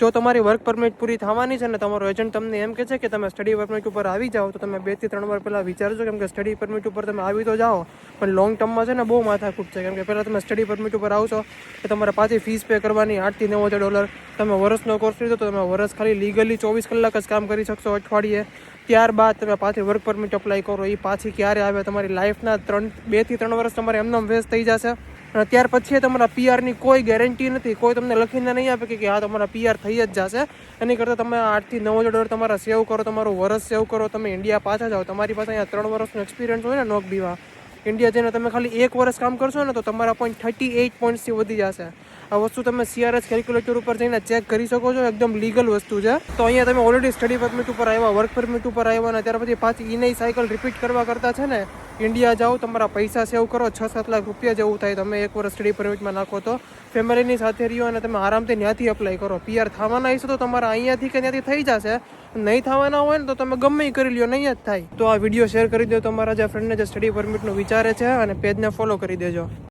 જો તમારી work permit પૂરી થવાની છે ને તમારો એજન્ટ તમને એમ કહે છે કે તમે સ્ટડી પરમિટ ઉપર આવી જાઓ, તો તમે 2 થી 3 વાર પહેલાં વિચારજો, કેમ કે સ્ટડી પરમિટ ઉપર તમે આવી તો જાઓ પણ લોંગ ટર્મમાં છે ને બહુ માથાકૂટ છે. કેમ કે પહેલાં તમે સ્ટડી પરમિટ ઉપર આવશો તો તમારે પાછી ફીસ પે કરવાની $8,000 થી $9,000. તમે વર્ષનો કોર્સ લીધો તો તમે વર્ષ ખાલી લીગલી 24 કલાક જ કામ કરી શકશો અઠવાડિયે. ત્યારબાદ તમે પાછી વર્ક પરમિટ અપ્લાય કરો, એ પાછી ક્યારે આવે? તમારી લાઈફના 2 થી 3 વર્ષ તમારે એમનેમ વેસ્ટ થઈ જશે. અને ત્યાર પછી તમારા પીઆરની કોઈ ગેરંટી નથી. કોઈ તમને લખીને નહીં આપે કે હા તમારા પીઆર થઈ જ જશે. એની કરતાં તમે $8,000 થી $9,000 તમારા સેવ કરો, તમારું વર્ષ સેવ કરો, તમે ઇન્ડિયા પાછા જાઓ. તમારી પાસે અહીંયા 3 વર્ષનો એક્સપિરિયન્સ હોય ને નોક બીવા, ઇન્ડિયા જઈને તમે ખાલી 1 વર્ષ કામ કરશો ને તો તમારા પોઈન્ટ 38 પોઈન્ટ્સથી વધી જશે. આ વસ્તુ તમે CRS કેલ્ક્યુલેટર ઉપર જઈને ચેક કરી શકો છો, એકદમ લીગલ વસ્તુ છે. તો અહીંયા તમે ઓલરેડી સ્ટડી પરમિટ ઉપર આવ્યા, વર્ક પરમિટ ઉપર આવ્યા, અને ત્યાર પછી પાછી એની સાયકલ રિપીટ કરવા કરતાં છે ને ઇન્ડિયા જાઓ, તમારા પૈસા સેવ કરો, 6-7 લાખ રૂપિયા જેવું થાય તમે 1 વર્ષ સ્ટડી પરમિટમાં નાખો તો. ફેમિલીની સાથે રહ્યો અને તમે આરામથી ત્યાંથી અપ્લાય કરો. પીઆર થવાના હશે તો તમારા અહીંયાથી કે ત્યાંથી થઈ જશે. નહીં થવાના હોય ને તો તમે ગમે એ કરી લ્યો, નહીં જ થાય. તો આ વિડીયો શેર કરી દો તમારા જે ફ્રેન્ડને જે સ્ટડી પરમિટનું વિચારે છે, અને પેજને ફોલો કરી દેજો.